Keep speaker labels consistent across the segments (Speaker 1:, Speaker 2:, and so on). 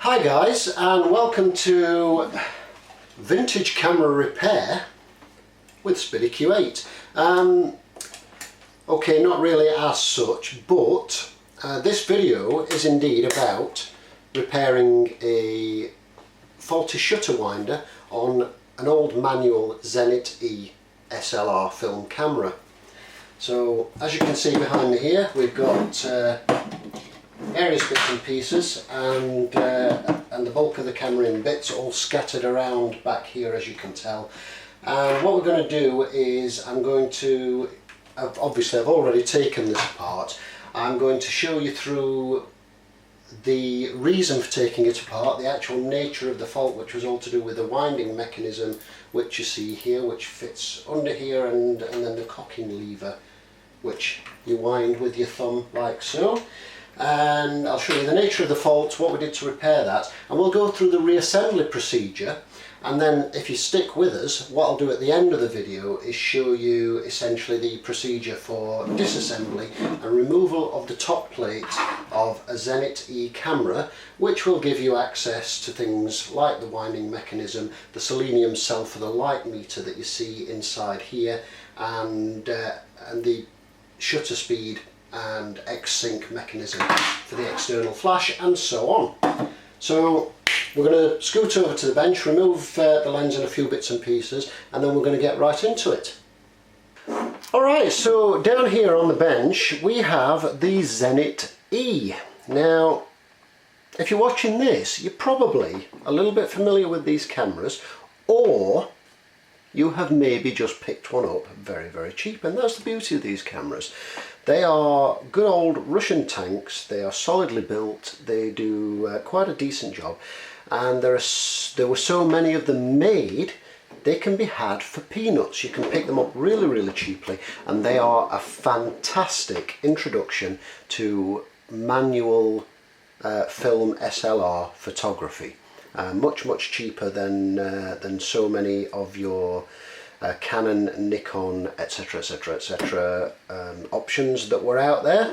Speaker 1: Hi guys, and welcome to Vintage Camera Repair with Speedy Q8. Okay, not really as such, but this video is indeed about repairing a faulty shutter winder on an old manual Zenit E SLR film camera. So as you can see behind me here, we've got various bits and pieces and the bulk of the camera in bits all scattered around back here, as you can tell. And what we're going to do is obviously I've already taken this apart. I'm going to show you through the reason for taking it apart, the actual nature of the fault, which was all to do with the winding mechanism which you see here, which fits under here, and then the cocking lever which you wind with your thumb like so. And I'll show you the nature of the fault, what we did to repair that, and we'll go through the reassembly procedure. And then if you stick with us, what I'll do at the end of the video is show you essentially the procedure for disassembly and removal of the top plate of a Zenit E camera, which will give you access to things like the winding mechanism, the selenium cell for the light meter that you see inside here, and the shutter speed and X-sync mechanism for the external flash, and so on. So we're going to scoot over to the bench, remove the lens and a few bits and pieces, and then we're going to get right into it. Alright, so down here on the bench we have the Zenit E. Now, if you're watching this, you're probably a little bit familiar with these cameras, or you have maybe just picked one up very, very cheap, and that's the beauty of these cameras. They are good old Russian tanks, they are solidly built, they do quite a decent job, and there were so many of them made, they can be had for peanuts. You can pick them up really, really cheaply, and they are a fantastic introduction to manual film SLR photography. Much cheaper than so many of your Canon, Nikon, etc. Options that were out there.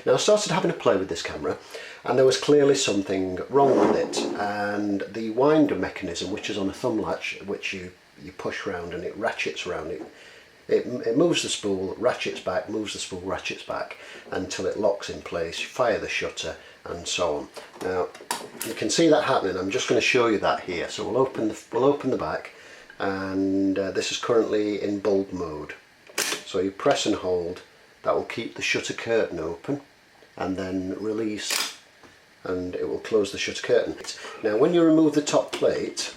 Speaker 1: Now I started having a play with this camera, and there was clearly something wrong with it, and the winder mechanism, which is on a thumb latch which you push round and it ratchets around, it moves the spool, ratchets back, moves the spool, ratchets back until it locks in place. You fire the shutter and so on. Now you can see that happening. I'm just going to show you that here. So we'll open the back, and this is currently in bulb mode. So you press and hold, that will keep the shutter curtain open, and then release and it will close the shutter curtain. Now when you remove the top plate,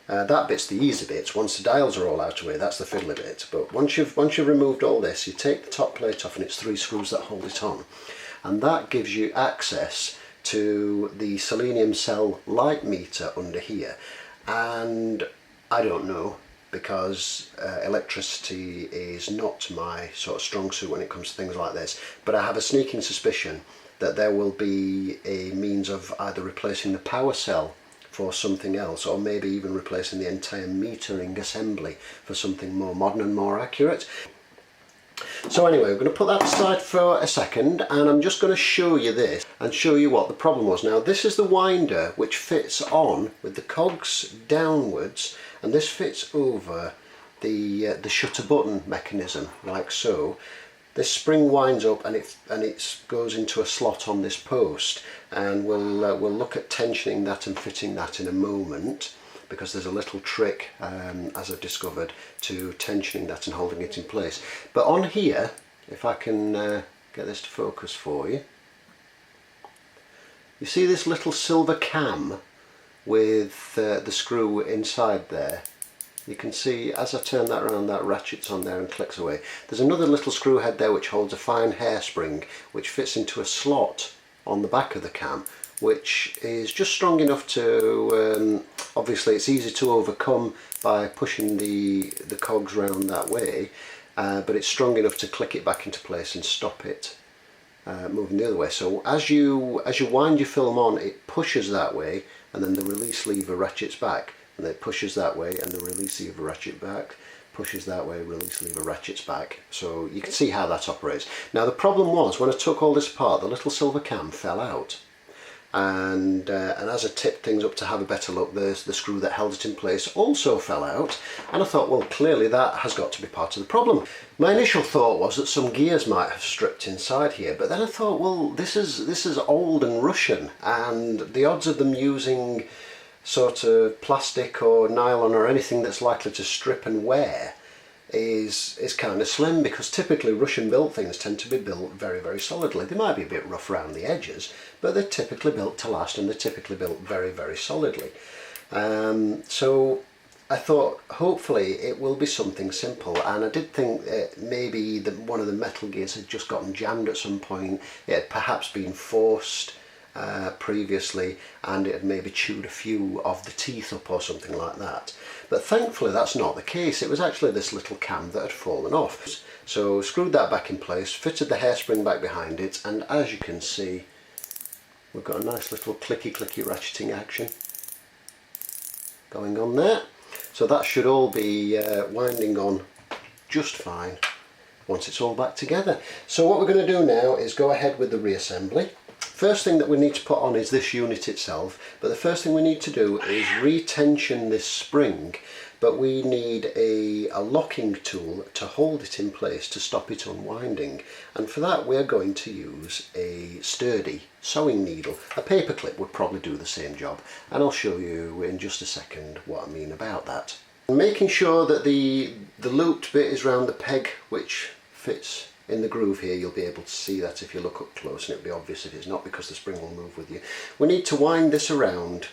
Speaker 1: that bit's the easy bit. Once the dials are all out of the way, that's the fiddly bit. But once you've removed all this, you take the top plate off, and it's 3 screws that hold it on, and that gives you access to the selenium cell light meter under here. And I don't know, because electricity is not my sort of strong suit when it comes to things like this, but I have a sneaking suspicion that there will be a means of either replacing the power cell for something else, or maybe even replacing the entire metering assembly for something more modern and more accurate. So anyway, we're going to put that aside for a second, and I'm just going to show you this and show you what the problem was. Now this is the winder which fits on with the cogs downwards, and this fits over the shutter button mechanism like so. This spring winds up and it goes into a slot on this post, and we'll look at tensioning that and fitting that in a moment, because there's a little trick, as I've discovered, to tensioning that and holding it in place. But on here, if I can get this to focus for you, you see this little silver cam with the screw inside there. You can see as I turn that around, that ratchets on there and clicks away. There's another little screw head there which holds a fine hairspring which fits into a slot on the back of the cam, which is just strong enough to, obviously it's easy to overcome by pushing the cogs round that way, but it's strong enough to click it back into place and stop it moving the other way. So as you wind your film on, it pushes that way, and then the release lever ratchets back, and then it pushes that way, and the release lever ratchets back, pushes that way, release lever ratchets back. So you can see how that operates. Now the problem was, when I took all this apart, the little silver cam fell out. and as I tipped things up to have a better look, the screw that held it in place also fell out, and I thought, well, clearly that has got to be part of the problem. My initial thought was that some gears might have stripped inside here, but then I thought, well, this is old and Russian, and the odds of them using sort of plastic or nylon or anything that's likely to strip and wear is kind of slim, because typically Russian built things tend to be built very, very solidly. They might be a bit rough around the edges, but they're typically built to last, and they're typically built very, very solidly. So I thought hopefully it will be something simple, and I did think that maybe one of the metal gears had just gotten jammed at some point. It had perhaps been forced previously, and it had maybe chewed a few of the teeth up or something like that. But thankfully that's not the case. It was actually this little cam that had fallen off. So screwed that back in place, fitted the hairspring back behind it, and as you can see, we've got a nice little clicky ratcheting action going on there. So that should all be winding on just fine once it's all back together. So what we're going to do now is go ahead with the reassembly. First thing that we need to put on is this unit itself, but the first thing we need to do is retension this spring, but we need a locking tool to hold it in place to stop it unwinding, and for that we're going to use a sturdy sewing needle. A paper clip would probably do the same job, and I'll show you in just a second what I mean about that. Making sure that the looped bit is round the peg which fits in the groove here. You'll be able to see that if you look up close, and it'll be obvious if it's not, because the spring will move with you. We need to wind this around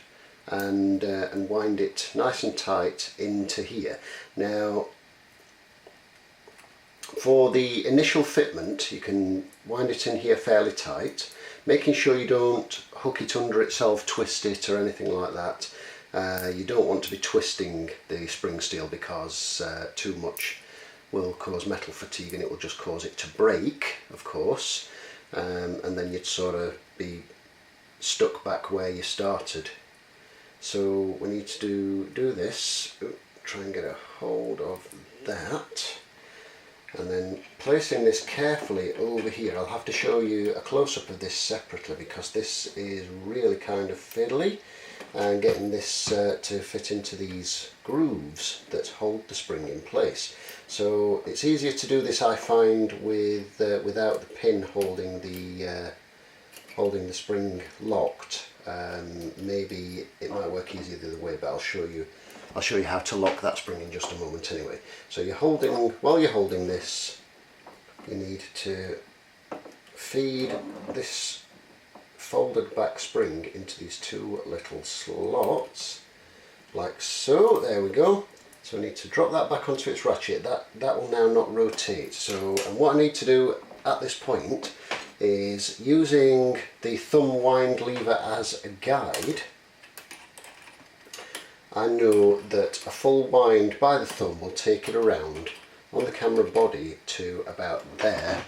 Speaker 1: and wind it nice and tight into here. Now for the initial fitment you can wind it in here fairly tight, making sure you don't hook it under itself, twist it or anything like that. You don't want to be twisting the spring steel, because too much will cause metal fatigue and it will just cause it to break, of course, and then you'd sort of be stuck back where you started. So we need to do this. Try and get a hold of that, and then placing this carefully over here. I'll have to show you a close-up of this separately, because this is really kind of fiddly, and getting this to fit into these grooves that hold the spring in place. So it's easier to do this, I find, with without the pin holding the spring locked. Maybe it might work easier the other way, but I'll show you how to lock that spring in just a moment anyway. So while you're holding this, you need to feed this folded back spring into these two little slots, like so. There we go. So I need to drop that back onto its ratchet. That will now not rotate. So, and what I need to do at this point is, using the thumb wind lever as a guide, I know that a full wind by the thumb will take it around on the camera body to about there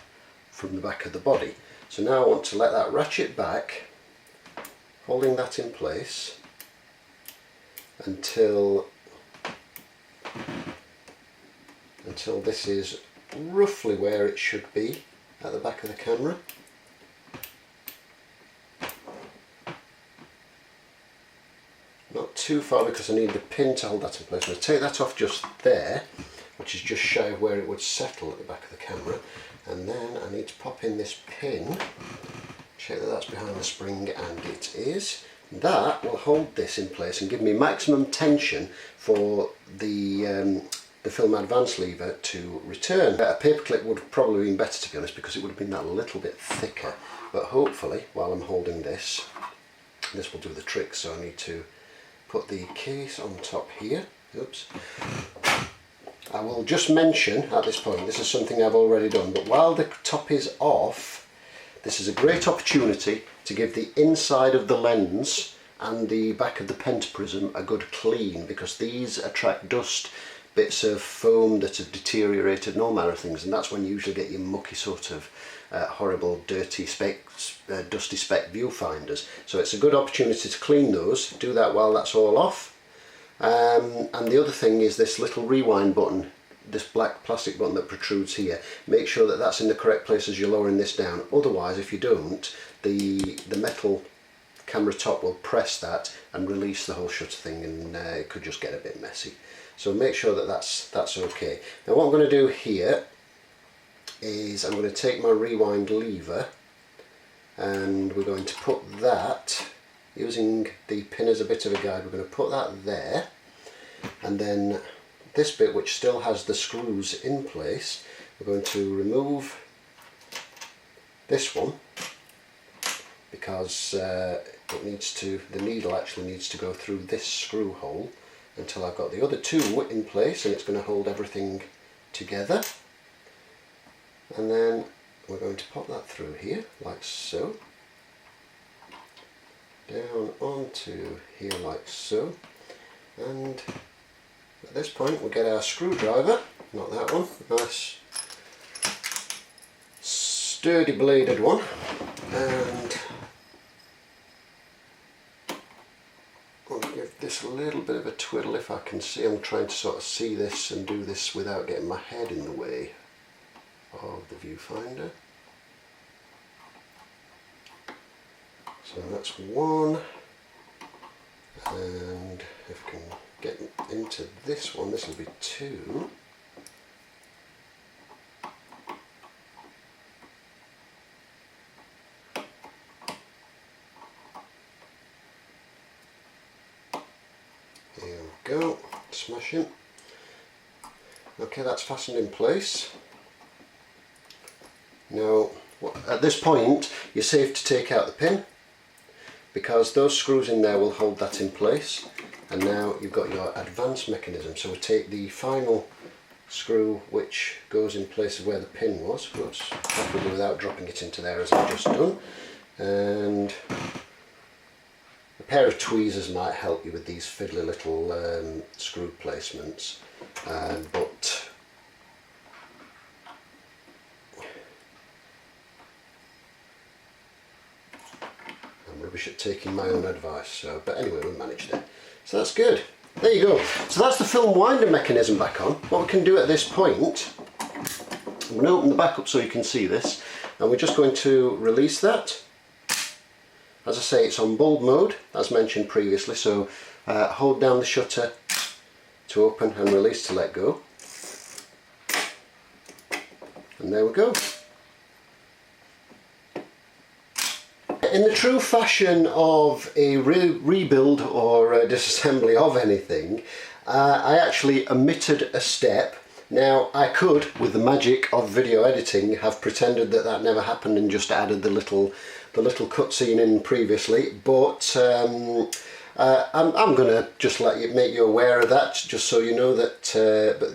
Speaker 1: from the back of the body. So now I want to let that ratchet back, holding that in place until this is roughly where it should be at the back of the camera. Not too far, because I need the pin to hold that in place. I'm going to take that off just there, which is just shy of where it would settle at the back of the camera, and then I need to pop in this pin, check that that's behind the spring, and it is. That will hold this in place and give me maximum tension for the film advance lever to return. A paper clip would have probably been better, to be honest, because it would have been that little bit thicker, but hopefully while I'm holding this will do the trick. So I need to put the case on top here. Oops. I will just mention at this point, this is something I've already done, but while the top is off, this is a great opportunity to give the inside of the lens and the back of the pentaprism a good clean, because these attract dust, bits of foam that have deteriorated and all manner of things, and that's when you usually get your mucky sort of horrible dirty dusty speck viewfinders. So it's a good opportunity to clean those. Do that while that's all off. And the other thing is this little rewind button, this black plastic button that protrudes here. Make sure that that's in the correct place as you're lowering this down. Otherwise, if you don't, the metal camera top will press that and release the whole shutter thing, and it could just get a bit messy. So make sure that that's okay. Now what I'm going to do here is I'm going to take my rewind lever, and we're going to put that, using the pin as a bit of a guide, we're going to put that there, and then this bit which still has the screws in place, we're going to remove this one, because the needle actually needs to go through this screw hole until I've got the other two in place, and it's going to hold everything together. And then we're going to pop that through here like so, down onto here like so, and at this point we'll get our screwdriver, not that one, nice sturdy bladed one, and I'll give this a little bit of a twiddle if I can see. I'm trying to sort of see this and do this without getting my head in the way of the viewfinder. So that's one, and if I can get into this one, this will be two. There we go, smashing. Okay, that's fastened in place. Now, at this point, you're safe to take out the pin, because those screws in there will hold that in place. And now you've got your advanced mechanism. So we take the final screw which goes in place of where the pin was, preferably without dropping it into there as I've just done, and a pair of tweezers might help you with these fiddly little screw placements, but I'm rubbish at taking my own advice, so, but anyway, we managed it. So that's good. There you go. So that's the film winder mechanism back on. What we can do at this point, I'm going to open the back up so you can see this, and we're just going to release that. As I say, it's on bulb mode, as mentioned previously, so hold down the shutter to open and release to let go. And there we go. In the true fashion of a rebuild or a disassembly of anything, I actually omitted a step. Now I could, with the magic of video editing, have pretended that that never happened and just added the little cutscene in previously, but I'm going to just make you aware of that, just so you know that,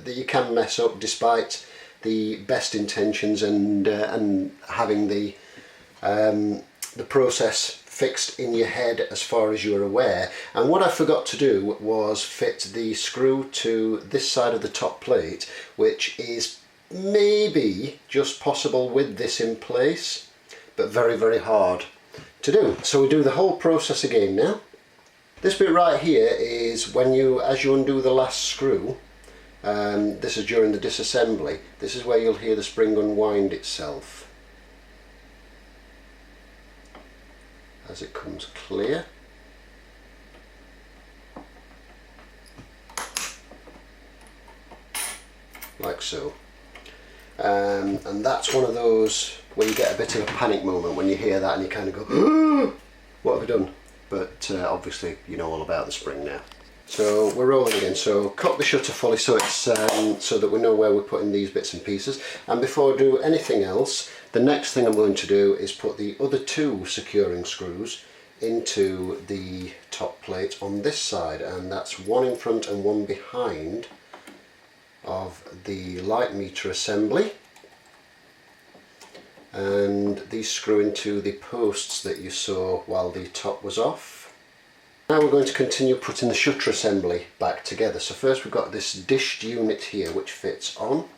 Speaker 1: that you can mess up despite the best intentions and having the process fixed in your head as far as you're aware. And what I forgot to do was fit the screw to this side of the top plate, which is maybe just possible with this in place, but very, very hard to do. So we do the whole process again now. This bit right here is when as you undo the last screw, this is during the disassembly, this is where you'll hear the spring unwind itself as it comes clear. Like so. And that's one of those where you get a bit of a panic moment when you hear that and you kind of go, what have I done? But obviously you know all about the spring now. So we're rolling again, so cock the shutter fully so it's so that we know where we're putting these bits and pieces. And before I do anything else, the next thing I'm going to do is put the other two securing screws into the top plate on this side, and that's one in front and one behind of the light meter assembly, and these screw into the posts that you saw while the top was off. Now we're going to continue putting the shutter assembly back together. So first we've got this dished unit here which fits on,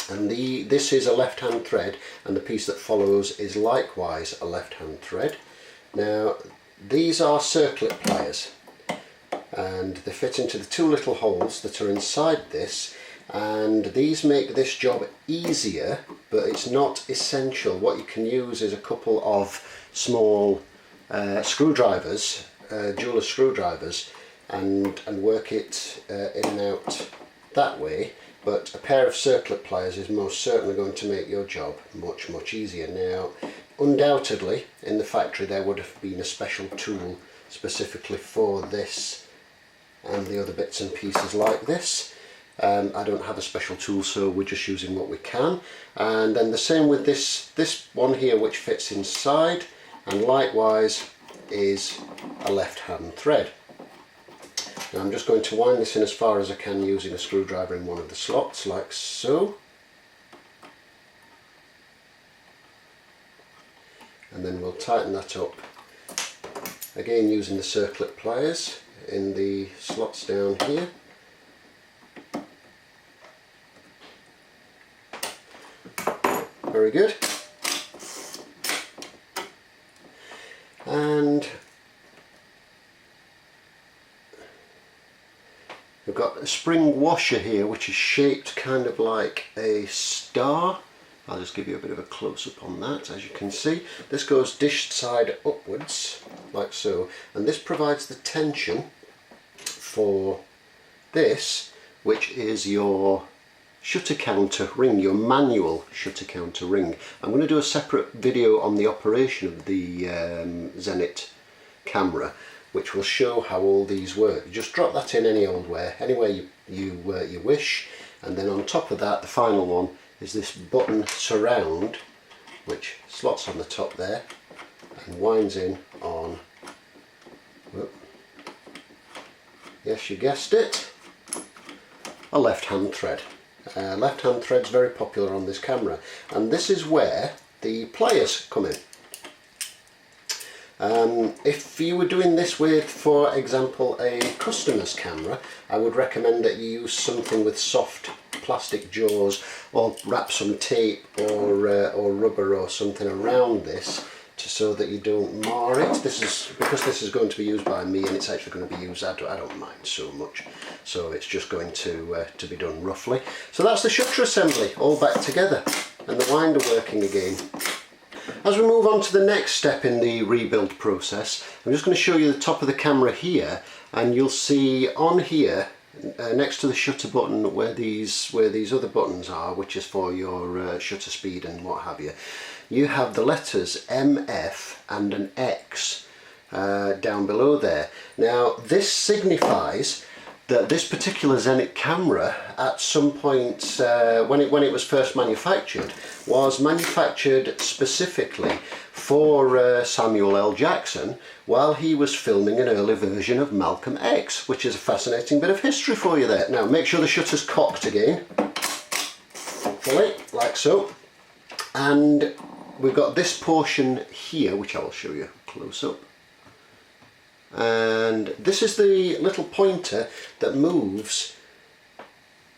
Speaker 1: and this is a left hand thread, and the piece that follows is likewise a left hand thread. Now these are circlip pliers, and they fit into the two little holes that are inside this, and these make this job easier, but it's not essential. What you can use is a couple of small screwdrivers, jeweler screwdrivers, and work it in and out that way, but a pair of circlip pliers is most certainly going to make your job much easier. Now, undoubtedly in the factory there would have been a special tool specifically for this and the other bits and pieces like this. I don't have a special tool, so we're just using what we can. And then the same with this one here, which fits inside, and likewise is a left hand thread. Now I'm just going to wind this in as far as I can using a screwdriver in one of the slots, like so. And then we'll tighten that up, again using the circlip pliers in the slots down here. Very good. And we've got a spring washer here which is shaped kind of like a star. I'll just give you a bit of a close-up on that. As you can see, this goes dish side upwards like so, and this provides the tension for this, which is your shutter counter ring, your manual shutter counter ring. I'm going to do a separate video on the operation of the Zenit camera, which will show how all these work. You just drop that in anywhere you wish, and then on top of that, the final one is this button surround, which slots on the top there and winds in on, whoop, yes, you guessed it, a left-hand thread. Left-hand thread's very popular on this camera, and this is where the pliers come in. If you were doing this with, for example, a customer's camera, I would recommend that you use something with soft plastic jaws, or wrap some tape or rubber or something around this so that you don't mar it. This is because this is going to be used by me, and it's actually going to be used, I don't mind so much, so it's just going to be done roughly. So that's the shutter assembly all back together, and the winder working again. As we move on to the next step in the rebuild process, I'm just going to show you the top of the camera here, and you'll see on here next to the shutter button where these other buttons are, which is for your shutter speed and what have you, you have the letters MF and an X down below there. Now this signifies that this particular Zenit camera at some point when it was first manufactured was manufactured specifically for Samuel L. Jackson while he was filming an early version of Malcolm X, which is a fascinating bit of history for you there. Now make sure the shutter's cocked again, fully, like so, and we've got this portion here which I will show you close up. And this is the little pointer that moves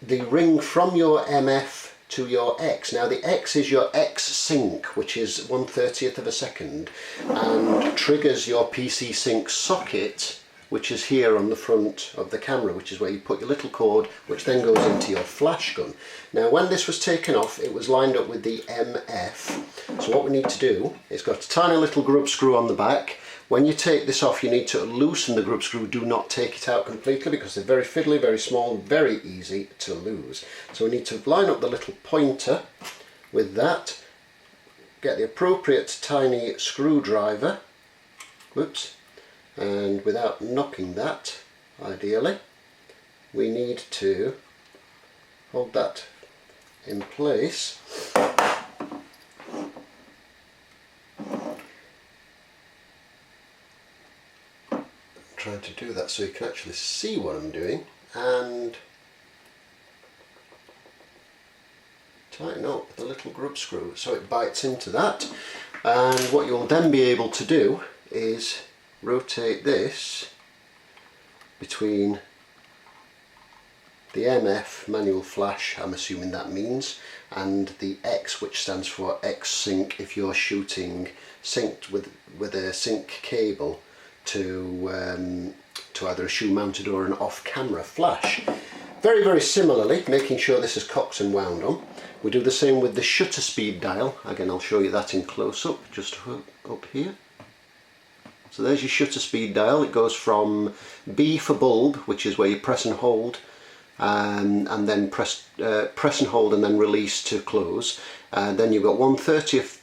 Speaker 1: the ring from your MF to your X. Now the X is your X sync, which is 1/30th of a second, and triggers your PC sync socket, which is here on the front of the camera, which is where you put your little cord, which then goes into your flash gun. Now when this was taken off, it was lined up with the MF, so what we need to do is got a tiny little grub screw on the back. When you take this off, you need to loosen the grub screw. Do not take it out completely because they're very fiddly, very small, very easy to lose. So we need to line up the little pointer with that, get the appropriate tiny screwdriver, whoops, and without knocking that, ideally, we need to hold that in place. Trying to do that so you can actually see what I'm doing, and tighten up the little grub screw so it bites into that. And what you'll then be able to do is rotate this between the MF manual flash, I'm assuming that means, and the X, which stands for X sync if you're shooting synced with a sync cable to either a shoe mounted or an off-camera flash. Very, very similarly, making sure this is cocked and wound on. We do the same with the shutter speed dial. Again, I'll show you that in close-up, just up here. So there's your shutter speed dial. It goes from B for bulb, which is where you press and hold, and then press and hold and then release to close. Then you've got 1/30th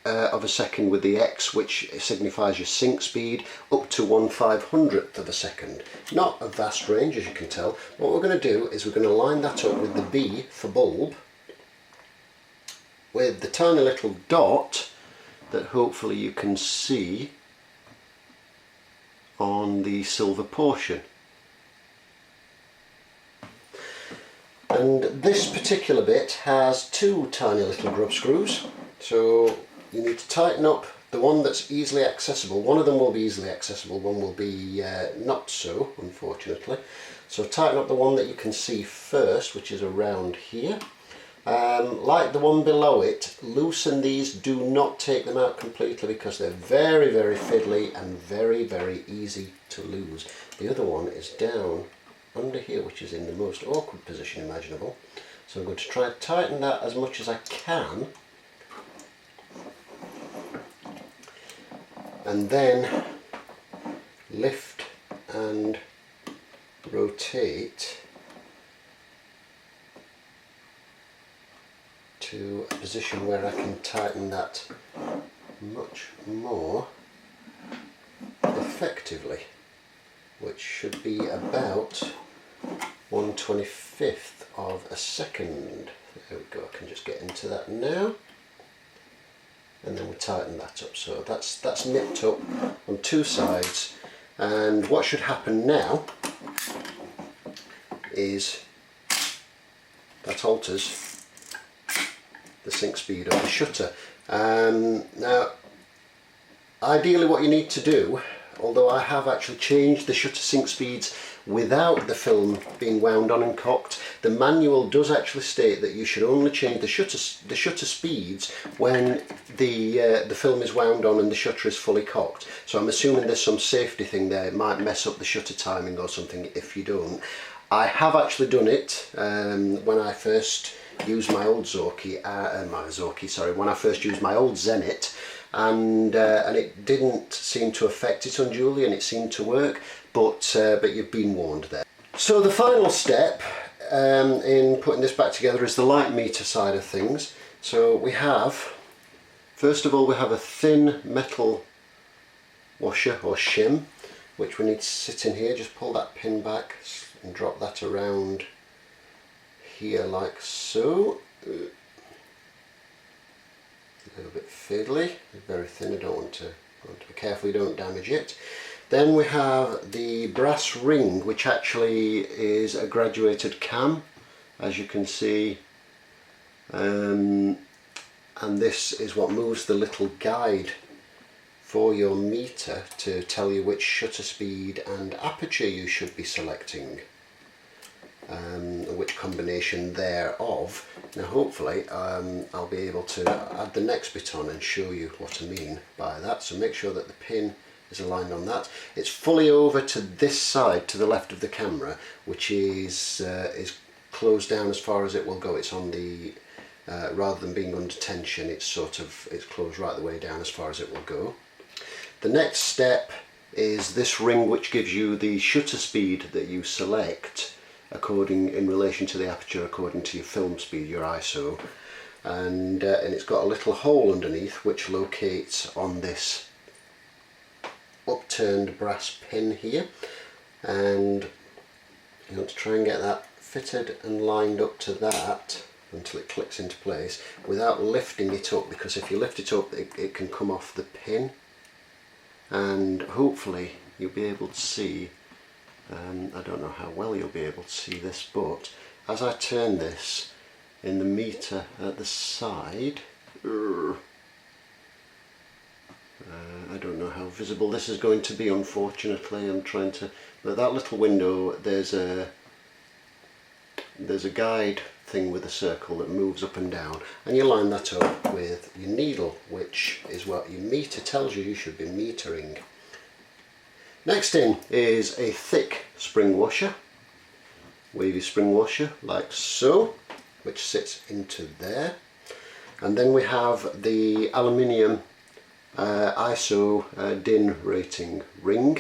Speaker 1: of a second with the X, which signifies your sync speed, up to 1/500th of a second. Not a vast range, as you can tell. What we're going to do is we're going to line that up with the B for bulb, with the tiny little dot that hopefully you can see on the silver portion. And this particular bit has two tiny little grub screws, so you need to tighten up the one that's easily accessible. One of them will be easily accessible, one will be not so, unfortunately. So tighten up the one that you can see first, which is around here. Like the one below it, loosen these, do not take them out completely because they're very, very fiddly and very, very easy to lose. The other one is down under here, which is in the most awkward position imaginable. So I'm going to try and tighten that as much as I can, and then lift and rotate to a position where I can tighten that much more effectively, which should be about 1/25th of a second. There we go, I can just get into that now, and then we tighten that up. So that's nipped up on two sides, and what should happen now is that alters the sync speed of the shutter. Now ideally what you need to do, although I have actually changed the shutter sync speeds without the film being wound on and cocked, the manual does actually state that you should only change the shutter speeds when the film is wound on and the shutter is fully cocked. So I'm assuming there's some safety thing there. It might mess up the shutter timing or something if you don't. I have actually done it when I first used my old when I first used my old Zenit, and it didn't seem to affect it unduly, and it seemed to work, but you've been warned there. So the final step in putting this back together is the light meter side of things. So we have, first of all, we have a thin metal washer or shim, which we need to sit in here. Just pull that pin back and drop that around here like so. A little bit fiddly, very thin. I don't want to be careful you don't damage it. Then we have the brass ring, which actually is a graduated cam, as you can see, and this is what moves the little guide for your meter to tell you which shutter speed and aperture you should be selecting, which combination thereof. Now hopefully I'll be able to add the next bit on and show you what I mean by that. So make sure that the pin is aligned on that. It's fully over to this side, to the left of the camera, which is closed down as far as it will go. It's on the rather than being under tension, it's closed right the way down as far as it will go. The next step is this ring, which gives you the shutter speed that you select in relation to the aperture according to your film speed, your ISO, and it's got a little hole underneath which locates on this upturned brass pin here, and you want to try and get that fitted and lined up to that until it clicks into place without lifting it up, because if you lift it up it can come off the pin, and hopefully you'll be able to see, I don't know how well you'll be able to see this, but as I turn this in the meter at the side, I don't know how visible this is going to be, unfortunately. I'm trying to, but that little window, there's a guide thing with a circle that moves up and down, and you line that up with your needle, which is what your meter tells you should be metering. Next in is a thick spring washer, wavy spring washer like so, which sits into there, and then we have the aluminium ISO DIN rating ring,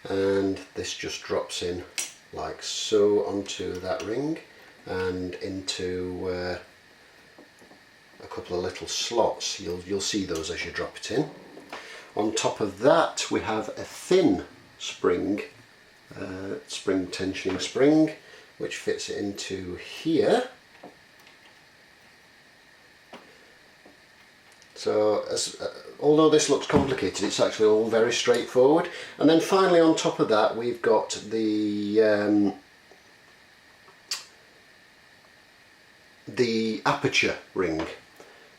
Speaker 1: and this just drops in like so onto that ring and into a couple of little slots. You'll see those as you drop it in. On top of that we have a thin spring, spring tensioning spring, which fits it into here. So although this looks complicated, it's actually all very straightforward. And then finally on top of that we've got the aperture ring.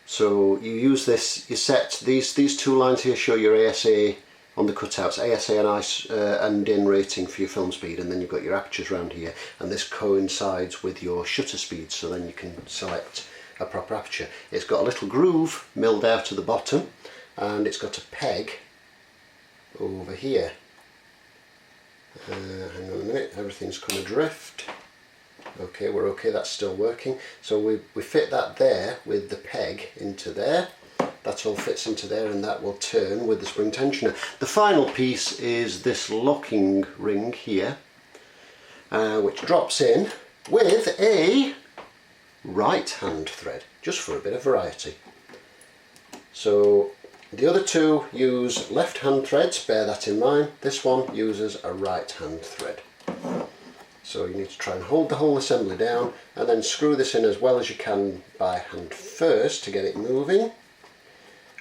Speaker 1: So you use this, you set these two lines here show your ASA on the cutouts, ASA and ISO and DIN rating for your film speed, and then you've got your apertures around here, and this coincides with your shutter speed, so then you can select a proper aperture. It's got a little groove milled out of the bottom, and it's got a peg over here. Hang on a minute, everything's come adrift. Okay, we're okay, that's still working. So we fit that there with the peg into there. That all fits into there, and that will turn with the spring tensioner. The final piece is this locking ring here, which drops in with a right hand thread, just for a bit of variety. So the other two use left hand threads, bear that in mind. This one uses a right hand thread. So you need to try and hold the whole assembly down and then screw this in as well as you can by hand first to get it moving,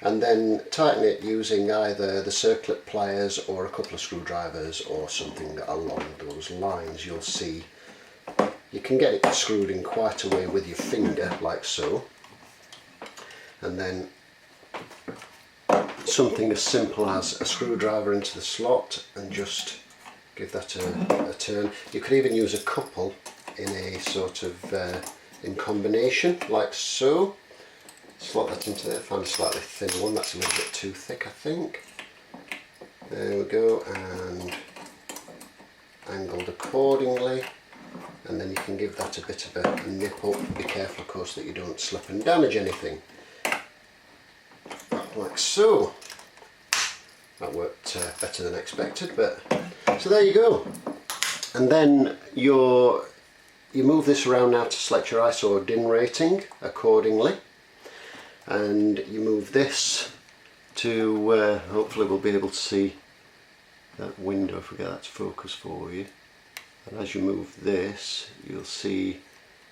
Speaker 1: and then tighten it using either the circlip pliers or a couple of screwdrivers or something along those lines. You'll see you can get it screwed in quite a way with your finger, like so, and then something as simple as a screwdriver into the slot and just give that a turn. You could even use a couple in a sort of in combination, like so. Slot that into there, find a slightly thin one, that's a little bit too thick I think. There we go, and angled accordingly, and then you can give that a bit of a nip up. Be careful of course that you don't slip and damage anything. Like so. That worked better than expected, but so there you go. And then you move this around now to select your ISO or DIN rating accordingly, and you move this to hopefully we'll be able to see that window if we get that to focus for you. And as you move this, you'll see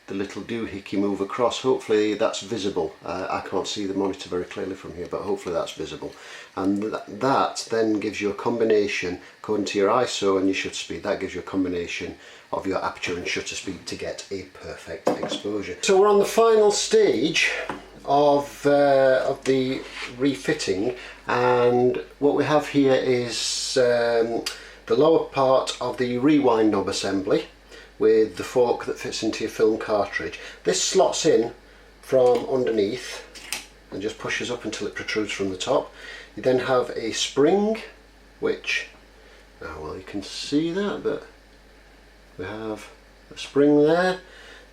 Speaker 1: the little doohickey move across. Hopefully that's visible. I can't see the monitor very clearly from here, but hopefully that's visible. And that then gives you a combination, according to your ISO and your shutter speed, that gives you a combination of your aperture and shutter speed to get a perfect exposure. So we're on the final stage of the refitting, and what we have here is the lower part of the rewind knob assembly with the fork that fits into your film cartridge. This slots in from underneath and just pushes up until it protrudes from the top. You then have a spring, which, oh well you can see that, but we have a spring there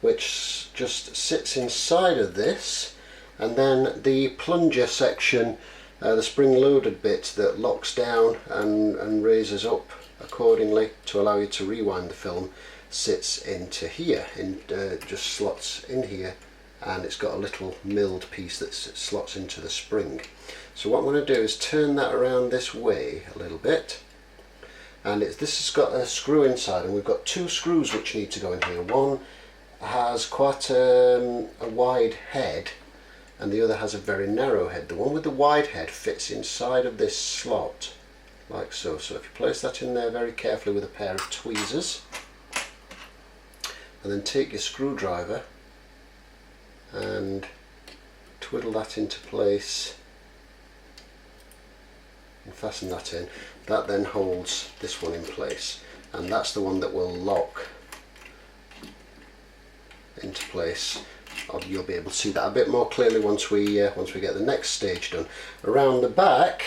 Speaker 1: which just sits inside of this, and then the plunger section, the spring loaded bit that locks down and raises up accordingly to allow you to rewind the film, sits into here, just slots in here, and it's got a little milled piece that slots into the spring. So what I'm going to do is turn that around this way a little bit, and this has got a screw inside, and we've got two screws which need to go in here. One has quite a wide head and the other has a very narrow head. The one with the wide head fits inside of this slot like so. So if you place that in there very carefully with a pair of tweezers, and then take your screwdriver and twiddle that into place and fasten that in, that then holds this one in place, and that's the one that will lock into place. You'll be able to see that a bit more clearly once we get the next stage done. Around the back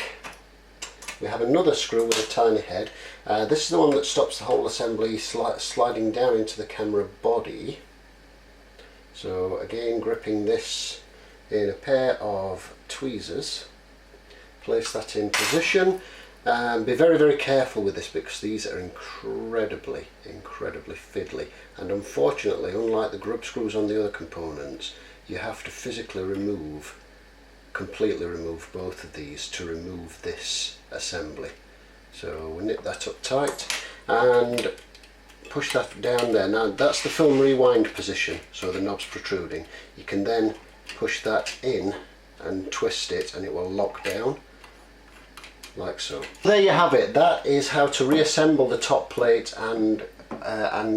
Speaker 1: we have another screw with a tiny head. This is the one that stops the whole assembly sliding down into the camera body. So again, gripping this in a pair of tweezers, place that in position, and be very, very careful with this because these are incredibly fiddly, and unfortunately, unlike the grub screws on the other components, you have to physically completely remove both of these to remove this assembly. So we nip that up tight and push that down there. Now that's the film rewind position, so the knob's protruding. You can then push that in and twist it and it will lock down like so. There you have it. That is how to reassemble the top plate and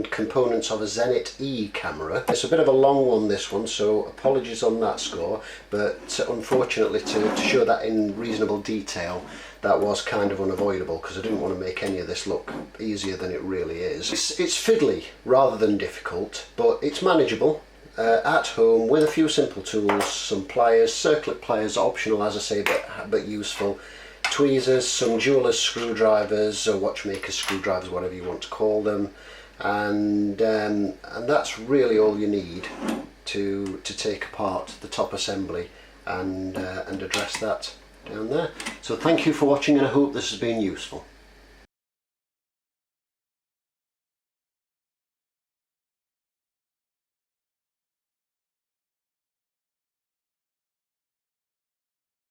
Speaker 1: components of a Zenit E camera. It's a bit of a long one, this one, so apologies on that score, but unfortunately to show that in reasonable detail, that was kind of unavoidable because I didn't want to make any of this look easier than it really is. It's fiddly rather than difficult, but it's manageable at home with a few simple tools, some pliers, circlip pliers, optional as I say, but useful, tweezers, some jeweler's screwdrivers or watchmaker's screwdrivers, whatever you want to call them, and that's really all you need to take apart the top assembly and address that down there. So thank you for watching, and I hope this has been useful.